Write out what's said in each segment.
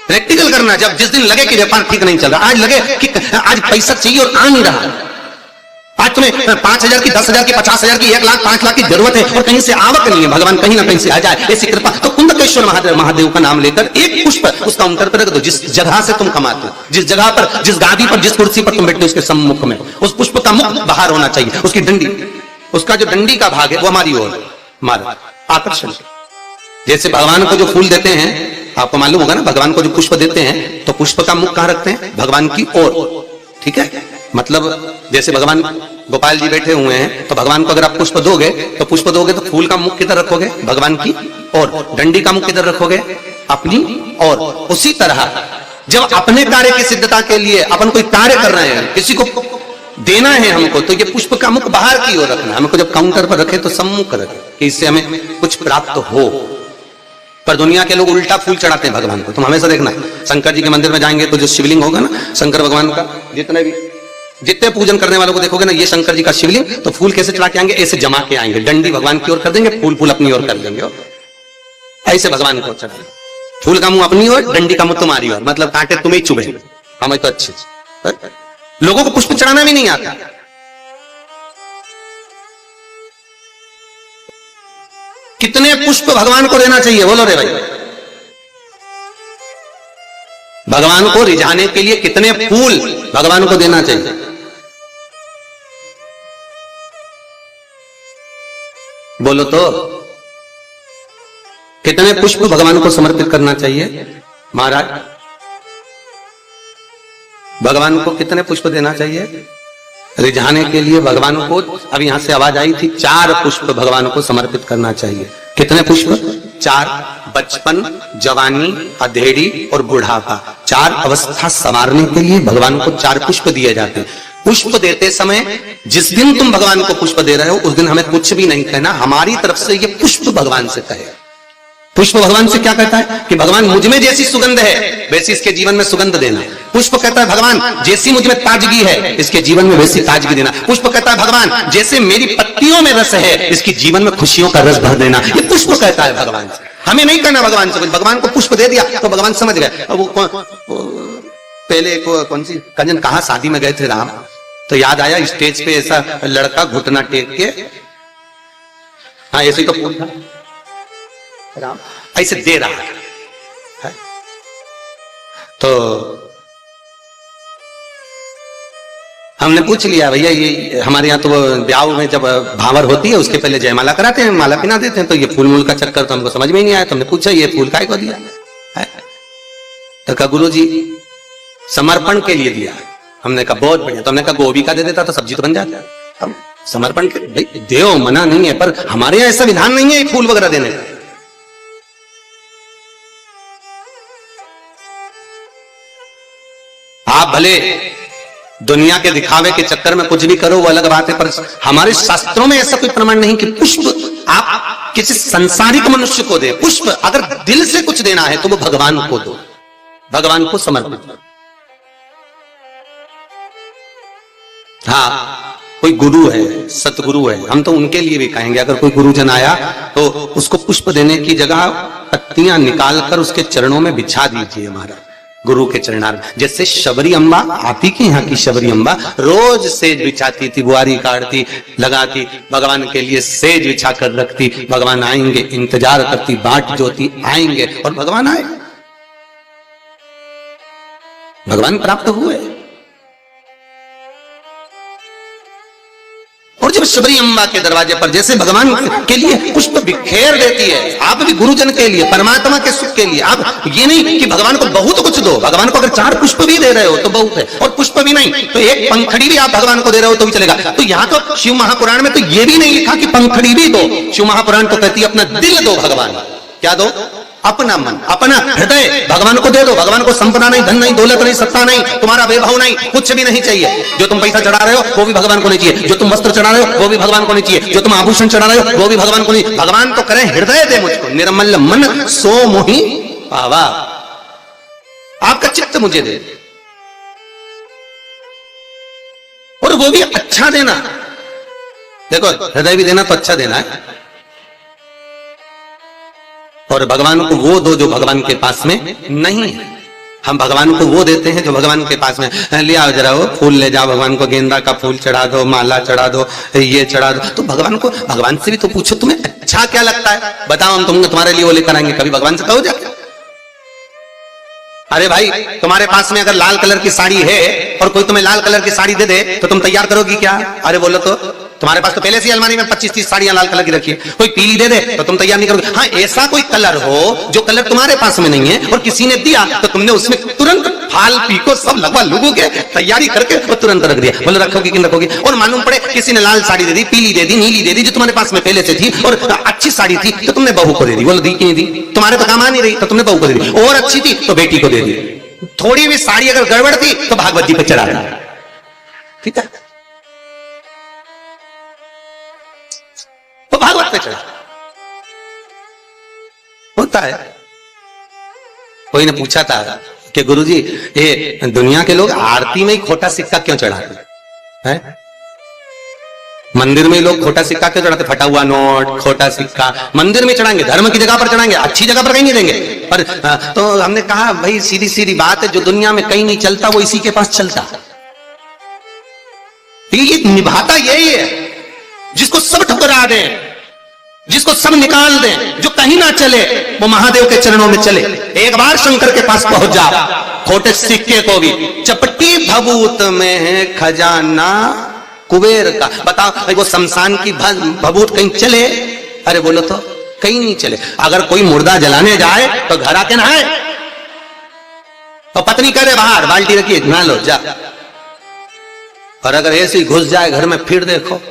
Practical करना। जब जिस दिन लगे कि व्यापार ठीक नहीं चल रहा, आज लगे कि आज पैसा चाहिए और आ नहीं रहा, आज तुम्हें 5,000 की, 10,000 की, 50,000 की, 1 लाख, 5 लाख की जरूरत है और कहीं से आवक नहीं है, भगवान कहीं ना कहीं से आ जाए, ऐसी कृपा। तो कुंदकेश्वर महादेव का नाम लेकर एक पुष्प उस काउंटर पर रख दो, जिस जगह से तुम कमाते हो, जिस जगह पर, जिस गादी पर, जिस कुर्सी पर तुम बैठते हो, उसके सम्मुख में उस पुष्प का मुख बाहर होना चाहिए, उसकी डंडी, उसका जो डंडी का भाग है वो हमारी ओर, हमारा आकर्षण। जैसे भगवान को जो फूल देते हैं, आपको मालूम होगा ना, भगवान को जो पुष्प देते हैं तो पुष्प का मुख कहां रखते हैं? भगवान की ओर। ठीक है, मतलब जैसे भगवान गोपाल जी बैठे हुए हैं तो भगवान को अगर आप पुष्प दोगे तो फूल का मुख किधर रखोगे? भगवान की ओर। डंडी का मुख किधर रखोगे? अपनी ओर। उसी तरह जब अपने कार्य की सिद्धता के लिए अपन कोई कार्य कर रहे हैं, किसी को देना है हमको, तो ये पुष्प का मुख बाहर की ओर रखना। हमको जब काउंटर पर रखे तो सम्मुख रखे कि इससे हमें कुछ प्राप्त हो। पर दुनिया के लोग उल्टा फूल चढ़ाते हैं भगवान को। तुम हमेशा देखना, शंकर जी के मंदिर में जाएंगे तो जो शिवलिंग होगा ना शंकर भगवान का, जितने पूजन करने वालों को देखोगे ना, ये शंकर जी का शिवलिंग, तो फूल कैसे चढ़ा के आएंगे? ऐसे जमा के आएंगे, डंडी भगवान की ओर कर देंगे, फूल अपनी ओर कर देंगे, ऐसे भगवान को चढ़ाएंगे। फूल का मुंह अपनी ओर, डंडी का मुंह तुम्हारी ओर, मतलब कांटे तुम्हें चुभे, हमें तो अच्छे। लोगों को पुष्प चढ़ाना भी नहीं आता। कितने पुष्प भगवान को देना चाहिए? बोलो रे भाई, भगवान को रिझाने के लिए कितने फूल भगवान को देना चाहिए? बोलो तो, कितने पुष्प भगवान को समर्पित करना चाहिए? महाराज, भगवान को कितने पुष्प देना चाहिए रिझाने के लिए? भगवान को, अब यहां से आवाज आई थी, 4 पुष्प भगवान को समर्पित करना चाहिए। कितने पुष्प? 4। बचपन, जवानी, अधेड़ी और बुढ़ापा, 4 अवस्था संवारने के लिए भगवान को 4 पुष्प दिए जाते हैं। पुष्प देते समय जिस दिन तुम भगवान को पुष्प दे रहे हो उस दिन हमें कुछ भी नहीं कहना, हमारी तरफ से ये पुष्प भगवान से कहे। पुष्प भगवान से क्या कहता है कि भगवान मुझ में जैसी सुगंध है वैसी इसके जीवन में सुगंध देना। पुष्प कहता है भगवान जैसी मुझ में ताजगी है इसके जीवन में वैसी ताजगी देना। पुष्प कहता है भगवान जैसे मेरी पत्तियों में रस है इसके जीवन में खुशियों का रस भर देना। ये पुष्प कहता है भगवान से। हमें नहीं कहना भगवान से कुछ, भगवान को पुष्प दे दिया तो भगवान समझ गए। अब वो पहले कौन सी कंजन कहा शादी में गए थे राम, तो याद आया स्टेज पे ऐसा लड़का घुटना टेक के, हाँ ऐसे ही तो फूल था, राम ऐसे दे रहा है। तो हमने पूछ लिया भैया ये हमारे यहाँ तो ब्याह में जब भावर होती है उसके पहले जयमाला कराते हैं, माला पिना देते हैं, तो ये फूल मूल का चक्कर तो हमको समझ में ही नहीं आया। तो हमने पूछा ये फूल काय को दिया है? तो कहा गुरु जी समर्पण के लिए दिया। हमने कहा बहुत बढ़िया। तो हमने कहा गोभी का दे देता तो सब्जी तो बन जाता। हम समर्पण के भाई देव मना नहीं है, पर हमारे यहाँ ऐसा विधान नहीं है फूल वगैरह देने का। आप भले दुनिया के दिखावे के चक्कर में कुछ भी करो वो अलग बात है, पर हमारे शास्त्रों में ऐसा कोई प्रमाण नहीं कि पुष्प आप किसी संसारिक मनुष्य को दे। पुष्प अगर दिल से कुछ देना है तो वो भगवान को दो, भगवान को समर्पित करो। हाँ कोई गुरु है, सतगुरु है, हम तो उनके लिए भी कहेंगे अगर कोई गुरुजन आया तो उसको पुष्प देने की जगह पत्तियां निकालकर उसके चरणों में बिछा दीजिए महाराज, गुरु के चरणार। जैसे शबरी अम्बा, आप ही के यहाँ की शबरी अम्बा रोज सेज बिछाती थी, बुआरी काटती, लगाती, भगवान के लिए सेज बिछा कर रखती। भगवान आएंगे इंतजार करती, बाट जोती आएंगे, और भगवान आए, भगवान प्राप्त हुए। और जब शबरी अम्बा के दरवाजे पर जैसे भगवान के लिए पुष्प बिखेर देती है, आप भी गुरुजन के लिए, परमात्मा के सुख के लिए। आप ये नहीं कि भगवान को बहुत कुछ दो, भगवान को अगर 4 पुष्प भी दे रहे हो तो बहुत है, और पुष्प भी नहीं तो एक पंखड़ी भी आप भगवान को दे रहे हो तो भी चलेगा। तो यहाँ तो शिव महापुराण में तो ये भी नहीं लिखा कि पंखड़ी भी दो, शिव महापुराण तो कहती है अपना दिल दो भगवान। क्या दो? अपना मन, अपना हृदय भगवान को दे दो। भगवान को संपदा नहीं, धन नहीं, दौलत नहीं, सत्ता नहीं, तुम्हारा वैभव नहीं, कुछ भी नहीं चाहिए। जो तुम पैसा चढ़ा रहे हो वो भी भगवान को नहीं चाहिए, जो तुम वस्त्र चढ़ा रहे हो वो भी भगवान को नहीं चाहिए, जो तुम आभूषण चढ़ा रहे हो वो भी भगवान को नहीं। भगवान तो करें हृदय दे मुझको, निर्मल मन सो मोहि पावा, आपका चित्त मुझे दे, और वो भी अच्छा देना। देखो हृदय भी देना तो अच्छा देना है, और भगवान को वो दो जो भगवान के पास में नहीं है। हम भगवान को वो देते हैं जो भगवान के पास में, ले आओ जरा वो फूल ले जाओ, भगवान को गेंदा का फूल चढ़ा दो, माला चढ़ा दो, ये चढ़ा दो। तो भगवान को, भगवान से भी तो पूछो तुम्हें अच्छा क्या लगता है, बताओ हम तुम्हारे लिए वो लेकर आएंगे। कभी भगवान से कहो जाके, अरे भाई तुम्हारे पास में अगर लाल कलर की साड़ी है और कोई तुम्हें लाल कलर की साड़ी दे दे तो तुम तैयार करोगी क्या? अरे बोलो तो, तुम्हारे पास तो पहले से अलमारी में 25-30 साड़ियां लाल कलर की रखी है, कोई पीली दे दे तो तुम तैयार नहीं करोगे। हाँ, ऐसा कोई कलर हो जो कलर तुम्हारे पास में नहीं है और किसी ने दिया तो तुमने उसमें तुरंत फाल पीको सब लगवा लोगों के तैयारी करके और तुरंत रख दिया। बोलो रखोगी कि रखोगी? और मालूम पड़े किसी ने लाल साड़ी दे दी, पीली दे दी, नीली दे दी, जो तुम्हारे पास में पहले से थी और अच्छी साड़ी थी तो तुमने बहू को दे दी। बोलो दी कि नहीं दी? तुम्हारे तो काम आ नहीं रही तो तुमने बहू को दे दी, और अच्छी थी तो बेटी को दे दी। थोड़ी भी साड़ी अगर गड़बड़ थी तो भागवत जी पे चढ़ा देना, ठीक है? तो भागवत पे चढ़ा होता है। कोई ने पूछा था कि गुरुजी ये दुनिया के लोग आरती में ही खोटा सिक्का क्यों चढ़ाते हैं? मंदिर में लोग खोटा सिक्का क्यों चढ़ाते? फटा हुआ नोट, खोटा सिक्का मंदिर में चढ़ाएंगे, धर्म की जगह पर चढ़ाएंगे, अच्छी जगह पर कहीं नहीं देंगे। पर तो हमने कहा भाई सीधी सीधी बात है, जो दुनिया में कहीं नहीं चलता वो इसी के पास चलता। ये निभाता यही है जिसको सब ठुकरा दे, जिसको सब निकाल दे, जो कहीं ना चले वो महादेव के चरणों में चले। एक बार शंकर के पास पहुंच जा, खोटे सिक्के को भी चपटी भभूत में है खजाना कुबेर का। बताओ भाई वो शमशान की भभूत कहीं चले? अरे बोलो तो कहीं नहीं चले। अगर कोई मुर्दा जलाने जाए तो घर आके नहाए, तो पत्नी करे बाहर बाल्टी रखिए नहा लो जा। और अगर ऐसे ही घुस जाए घर में फिर देखो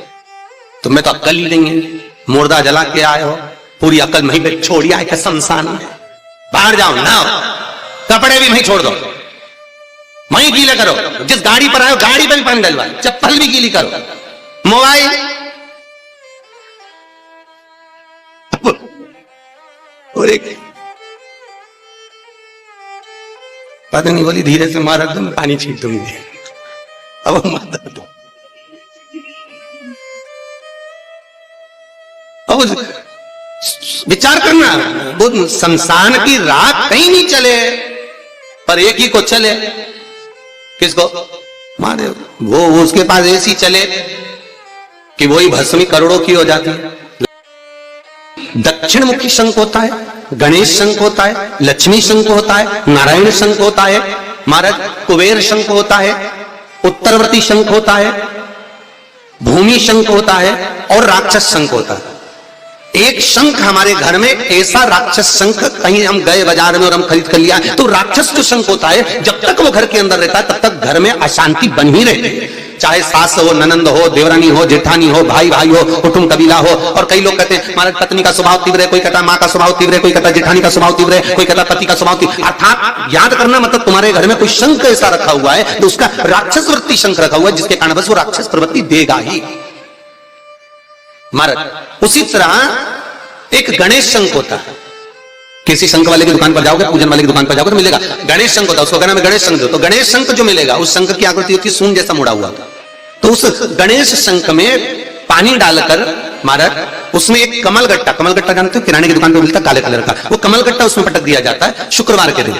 तुम्हें तो अक्ल ही नहीं है, मुर्दा जला के आए हो, पूरी अक्ल वहीं पे छोड़ी आए के शमशान में। बाहर जाओ नहाओ, कपड़े भी वहीं छोड़ दो, वहीं गीले करो, जिस गाड़ी पर आए गाड़ी पर भी पानी डलवा, चप्पल भी गीली करो, मोबाइल और एक पता नहीं बोली धीरे से मारा तुम पानी छीट दूंगी। अब माता दो विचार करना, वो शमशान की रात कहीं नहीं चले पर एक ही को चले। किसको? महादेव। वो उसके पास ऐसी चले कि वही भस्मी करोड़ों की हो जाती है। दक्षिण मुखी शंख होता है, गणेश शंख होता है, लक्ष्मी शंख होता है, नारायण शंख होता है, महाराज कुबेर शंख होता है, उत्तरवर्ती शंख होता है, भूमि शंख होता है और राक्षस शंख होता है। एक शंख हमारे घर में ऐसा राक्षस शंख, कहीं हम गए बाजार में और हम खरीद कर लिया, तो राक्षस जो शंख होता है जब तक वो घर के अंदर रहता है तब तक घर में अशांति बन ही रहती है। चाहे सास हो, ननंद हो, देवरानी हो, जेठानी हो, भाई भाई हो, कुटुंब कबीला हो। और कई लोग कहते हैं महाराज पत्नी का स्वभाव तीव्र है, कोई कहता माँ का स्वभाव तीव्र है, कोई कहता जेठानी का स्वभाव तीव्र है, कोई कहता पति का स्वभाव तीव्र। अर्थात याद करना मतलब तुम्हारे घर में कोई शंख ऐसा रखा हुआ है तो उसका राक्षस वृत्ति शंख रखा हुआ है, जिसके कारण बस वो राक्षस प्रवृत्ति देगा ही महाराज। उसी तरह एक गणेश शंख होता है। किसी शंख वाले की दुकान पर जाओगे, पूजन वाले की दुकान पर जाओगे तो मिलेगा गणेश शंख होता है, उसको कहना में गणेश शंख दो। तो गणेश शंख जो मिलेगा उस शंख की आकृति होती है सूंड जैसा मुड़ा हुआ। तो उस गणेश शंख में पानी डालकर महाराज उसमें एक कमलगट्टा जानते हो, किराने की दुकान पर मिलता है काले कलर का, वो कमलगट्टा उसमें पटक दिया जाता है। शुक्रवार के दिन,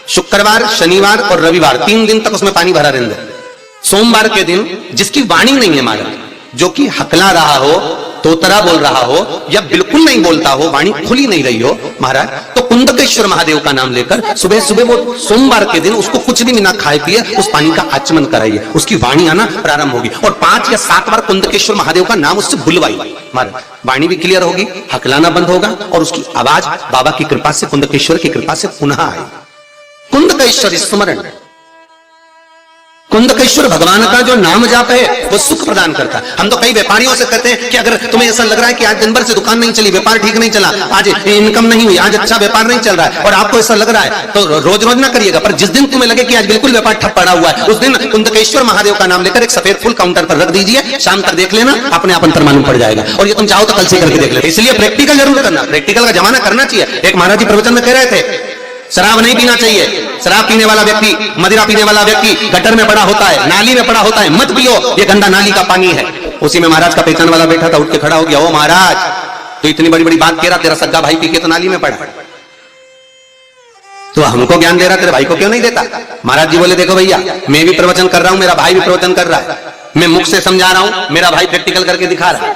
शुक्रवार, शनिवार और रविवार 3 दिन तक उसमें पानी भरा रहता है। सोमवार के दिन जिसकी वाणी नहीं है महाराज, जो कि हकला रहा हो, तोतरा बोल रहा हो या बिल्कुल नहीं बोलता हो, वाणी खुली नहीं रही हो महाराज, तो कुंदकेश्वर महादेव का नाम लेकर सुबह सुबह वो सोमवार के दिन उसको कुछ भी बिना खाए पिए उस पानी का आचमन कराइए, उसकी वाणी आना प्रारंभ होगी। और 5 या 7 बार कुंदकेश्वर महादेव का नाम उससे बुलवाइए महाराज, वाणी भी क्लियर होगी, हकलाना बंद होगा और उसकी आवाज बाबा की कृपा से, कुंदकेश्वर की कृपा से पुनः आएगी। कुंदकेश्वर स्मरण, कुंदकेश्वर भगवान का जो नाम जाप है वो सुख प्रदान करता है। हम तो कई व्यापारियों से कहते हैं कि अगर तुम्हें ऐसा लग रहा है कि आज दिन भर से दुकान नहीं चली, व्यापार ठीक नहीं चला, आज इनकम नहीं हुई, आज अच्छा व्यापार नहीं चल रहा है और आपको ऐसा लग रहा है तो रोज रोज ना करिएगा, पर जिस दिन तुम्हें लगे कि आज बिल्कुल व्यापार ठप पड़ा हुआ है उस दिन कुंदकेश्वर महादेव का नाम लेकर एक सफेद फूल काउंटर पर रख दीजिए, शाम तक देख लेना, अपने आप अंतर मालूम पड़ जाएगा। और ये तुम चाहो तो कल से करके देख लेना। इसलिए प्रैक्टिकल जरूर करना, प्रैक्टिकल का जमाना करना चाहिए। एक महाराज जी प्रवचन में कह रहे थे शराब नहीं पीना चाहिए, शराब पीने वाला व्यक्ति, मदिरा पीने वाला व्यक्ति गटर में पड़ा होता है, नाली में पड़ा होता है, मत पियो, ये गंदा नाली का पानी है। उसी में महाराज का पहचान वाला बैठा था, उठ के खड़ा हो गया, ओ महाराज तो इतनी बड़ी बड़ी बात कह रहा, तेरा सग्गा भाई पी के तो नाली में पड़ा। तो हमको ज्ञान दे रहा, तेरे भाई को क्यों नहीं देता? महाराज जी बोले देखो भैया, मैं भी प्रवचन कर रहा हूँ, मेरा भाई भी प्रवचन कर रहा है, मैं मुख से समझा रहा हूँ, मेरा भाई प्रैक्टिकल करके दिखा रहा है।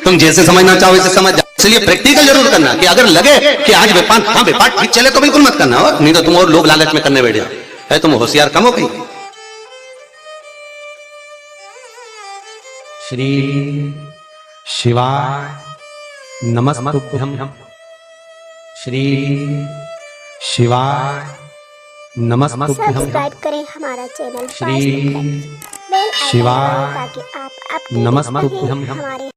तुम जैसे समझना चाहो वैसे समझ जाओ, इसलिए प्रैक्टिकल जरूर करना। कि अगर लगे कि आज व्यापार, हाँ व्यापार ठीक चले तो बिल्कुल मत करना, और नहीं तो तुम और लोग लालच में करने बैठ जाओ। है तुम होशियार कम हो गई। श्री शिवाय नमस्तुभ्यं। श्री शिवाय नमस्तुभ्यं। सब्सक्राइब करें हमारा चैनल श्री शिवाय ताकि आप अपने नमस्तुभ्यं। हमारे